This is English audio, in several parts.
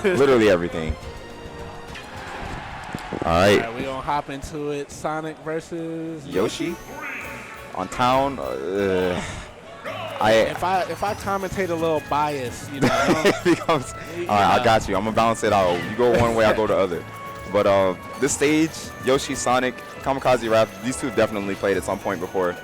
Literally everything. All right. All right, we gonna hop into it. Sonic versus Yoshi on town. If I commentate a little bias, you know, it becomes. All right, I got you. I'm gonna balance it out. You go one way, I go the other. But this stage, Yoshi, Sonic, Kamikaze, Raph, these two definitely played at some point before.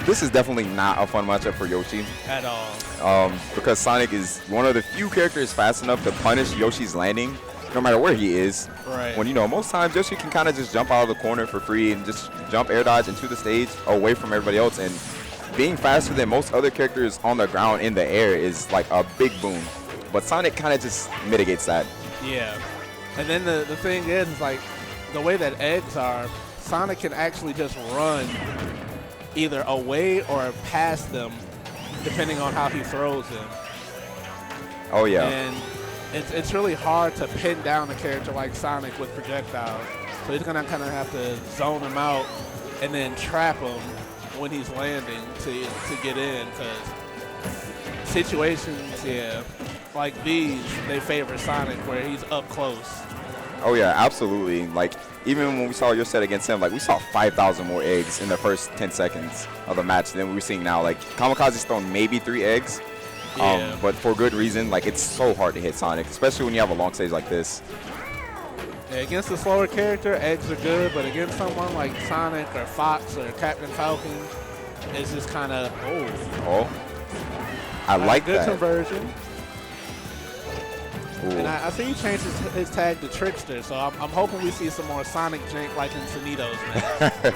This is definitely not a fun matchup for Yoshi at all. Because Sonic is one of the few characters fast enough to punish Yoshi's landing, no matter where he is. Right. When, you know, most times Yoshi can kind of just jump out of the corner for free and just jump air dodge into the stage away from everybody else. And being faster than most other characters on the ground in the air is like a big boon. But Sonic kind of just mitigates that. Yeah. And then the thing is like the way that eggs are, Sonic can actually just run either away or past them depending on how he throws them. Oh, yeah. And it's really hard to pin down a character like Sonic with projectiles. So he's going to kind of have to zone him out and then trap him when he's landing to get in, because situations, like these, they favor Sonic where he's up close. Oh, yeah, absolutely. Like, even when we saw your set against him, like, we saw 5,000 more eggs in the first 10 seconds of the match than we were seeing now. Like, Kamikaze's thrown maybe 3 eggs. Yeah. But for good reason. Like, it's so hard to hit Sonic, especially when you have a long stage like this. Yeah, against a slower character, eggs are good, but against someone like Sonic or Fox or Captain Falcon, it's just kind of, I like good that. Conversion. Ooh. And I see he changed his tag to Trickster, so I'm hoping we see some more Sonic jank like in Sonido's match.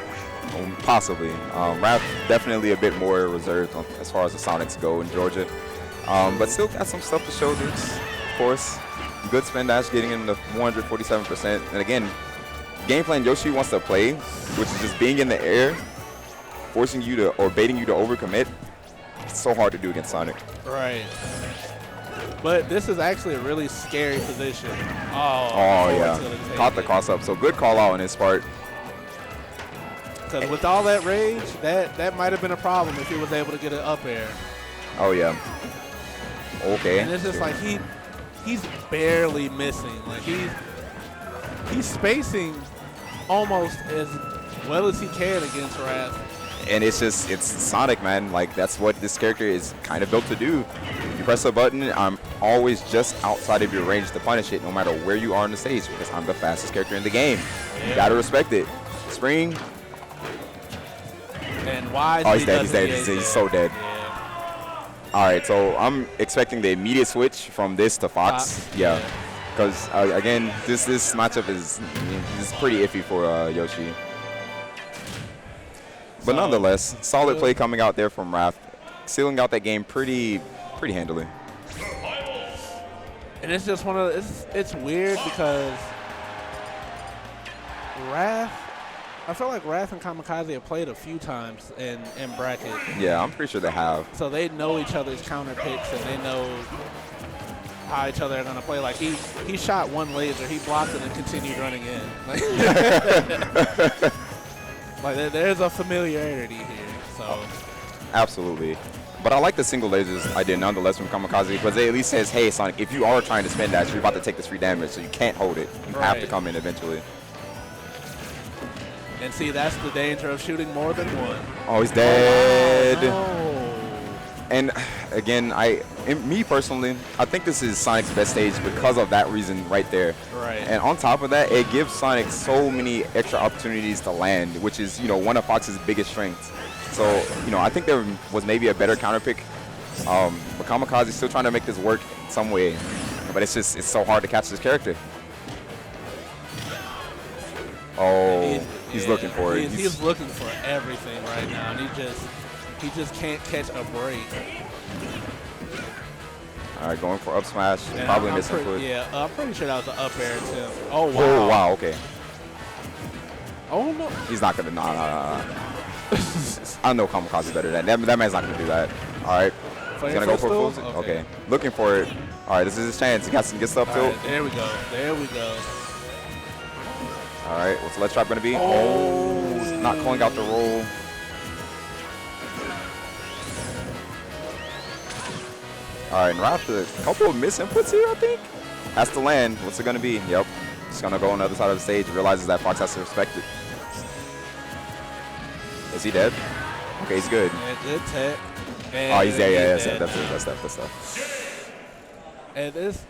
Possibly. Raph definitely a bit more reserved as far as the Sonics go in Georgia. But still got some stuff to show this, of course. Good spin dash, getting him to 147%. And again, game plan Yoshi wants to play, which is just being in the air, forcing you to, or baiting you to overcommit. It's so hard to do against Sonic. Right. But this is actually a really scary position. Oh yeah. Caught the cross up. So good call out on his part. Because with all that rage, that might have been a problem if he was able to get an up air. Oh yeah. Okay. And it's just like he's barely missing. Like he's spacing almost as well as he can against Wrath. And it's Sonic, man. Like, that's what this character is kind of built to do. You press a button, I'm always just outside of your range to punish it, no matter where you are on the stage, because I'm the fastest character in the game. Yeah. You gotta respect it. Spring. And why? Oh, he's dead. He's dead. He's so dead. Yeah. All right, so I'm expecting the immediate switch from this to Fox. Yeah. Because, again, this matchup is pretty iffy for Yoshi. But nonetheless, solid play coming out there from Raph, sealing out that game pretty handily. And it's just it's weird because Wrath, I feel like Wrath and Kamikaze have played a few times in bracket. Yeah, I'm pretty sure they have. So they know each other's counter picks and they know how each other are going to play. Like he shot one laser, he blocked it and continued running in. Like there's a familiarity here. So absolutely. But I like the single lasers I did nonetheless from Kamikaze, because they at least says, hey Sonic, if you are trying to spin dash, you're about to take this free damage, so you can't hold it. You have to come in eventually. And see, that's the danger of shooting more than one. Oh, he's dead. Oh, no. And again, me personally, I think this is Sonic's best stage because of that reason right there. Right. And on top of that, it gives Sonic so many extra opportunities to land, which is, one of Fox's biggest strengths. So, I think there was maybe a better counter pick. But Kamikaze is still trying to make this work in some way. But it's so hard to catch this character. Oh, he's looking for it. He's looking for everything right now, and he just can't catch a break. All right, going for up smash. Probably missing foot. Yeah, I'm pretty sure that was an up air too. Oh, wow. Oh, wow, okay. Oh, no. He's not going to, nah. I know Kamikaze better than that. That man's not going to do that. All right. He's going to go for full. Okay. Looking for it. All right, this is his chance. He got some good stuff, too. Right, there we go. There we go. All right, what's the ledge trap going to be? Oh, not calling out the roll. All right, and Raph, a couple of misinputs here, I think. Has to land. What's it going to be? Yep. Just going to go on the other side of the stage. Realizes that Fox has to respect it. Is he dead? Okay, he's good. Yeah, good tech. Oh, he's there. Yeah, that's stuff. And it's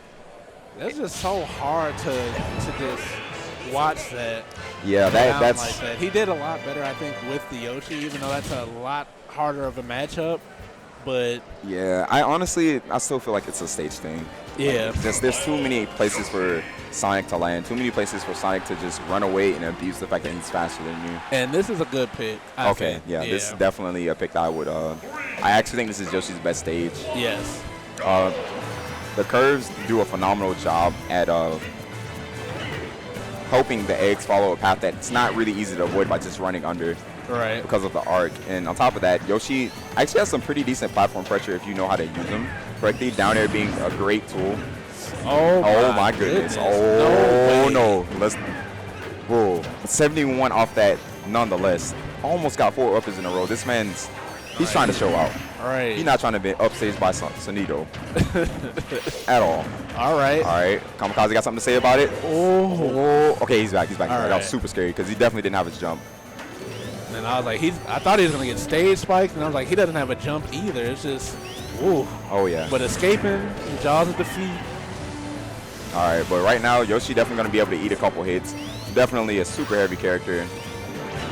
just so hard to just watch that. Yeah, that's like that. He did a lot better, I think, with the Yoshi, even though that's a lot harder of a matchup. But yeah, I still feel like it's a stage thing. Yeah. Like, there's too many places for Sonic to land, too many places for Sonic to just run away and abuse the fact that he's faster than you. And this is a good pick. I think. Yeah, this is definitely a pick that I would. I actually think this is Yoshi's best stage. Yes. The curves do a phenomenal job at helping the eggs follow a path that's not really easy to avoid by just running under. Right. Because of the arc. And on top of that, Yoshi actually has some pretty decent platform pressure if you know how to use them correctly. Down there being a great tool. Oh my goodness. Oh no. Let's. Whoa. 71 off that nonetheless. Almost got 4 uppers in a row. This man's. He's trying to show out. Right. He's not trying to be upstaged by Sonido. At all. All right. Kamikaze got something to say about it. Oh. Okay, he's back. All right. That was super scary because he definitely didn't have his jump. And I was like, I thought he was going to get stage spiked, and I was like, he doesn't have a jump either. It's just, ooh. Oh, yeah. But escaping, jaws of defeat. All right, but right now, Yoshi definitely going to be able to eat a couple hits. Definitely a super heavy character.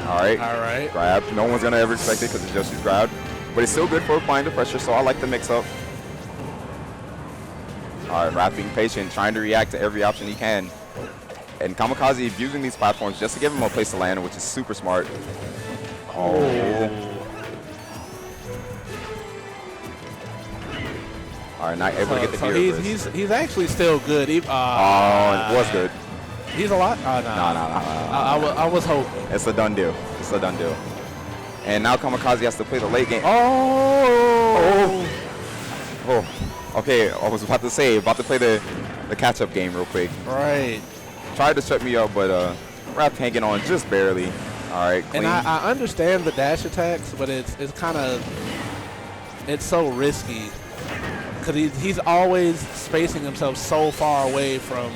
All right. Grab. No one's going to ever expect it because it's Yoshi's grab. But it's still good for applying the pressure, so I like the mix-up. All right, Raph being patient, trying to react to every option he can. And Kamikaze using these platforms just to give him a place to land, which is super smart. Oh. All right, not able to get the gear. He's actually still good. It was good. He's a lot? Oh, no. No. I was hoping. It's a done deal. And now Kamikaze has to play the late game. Oh. Okay, I was about to play the catch-up game real quick. Right. Tried to shut me up, but Raph hanging on just barely. All right, clean. And I understand the dash attacks, but it's so risky because he's always spacing himself so far away from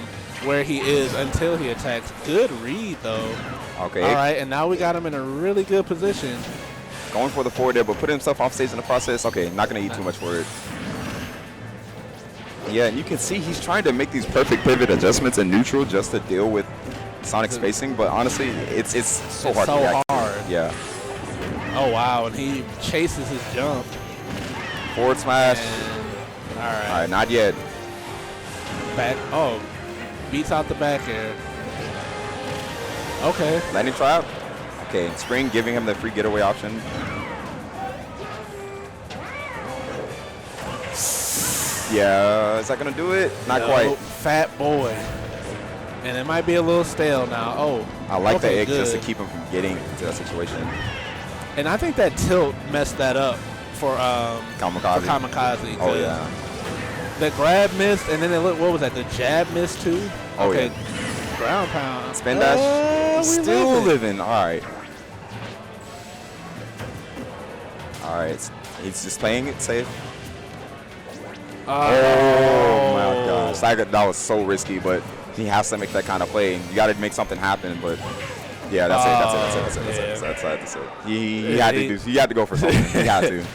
where he is until he attacks. Good read, though. Okay. All right, and now we got him in a really good position. Going for the forward there, but put himself off stage in the process. Okay, not going to eat too much for it. Yeah, and you can see he's trying to make these perfect pivot adjustments in neutral just to deal with Sonic spacing, but honestly, it's so hard to react to. Yeah. Oh, wow, and he chases his jump. Forward smash. And, all right, not yet. Back. Oh, beats out the back air. Okay. Landing trap. Okay, Spring giving him the free getaway option. Yeah, is that going to do it? Not quite. Fat boy. And it might be a little stale now. Oh. I like the egg just to keep him from getting into that situation. And I think that tilt messed that up for Kamikaze. Oh, yeah. The grab missed, and then what was that? The jab missed, too? Oh, okay. Yeah. Ground pound. Spin dash. Still living. All right. All right. He's just playing it safe. Oh my gosh. That was so risky, but he has to make that kind of play. You got to make something happen, but yeah, that's it. He had to go for something. He had to go for something. He had to.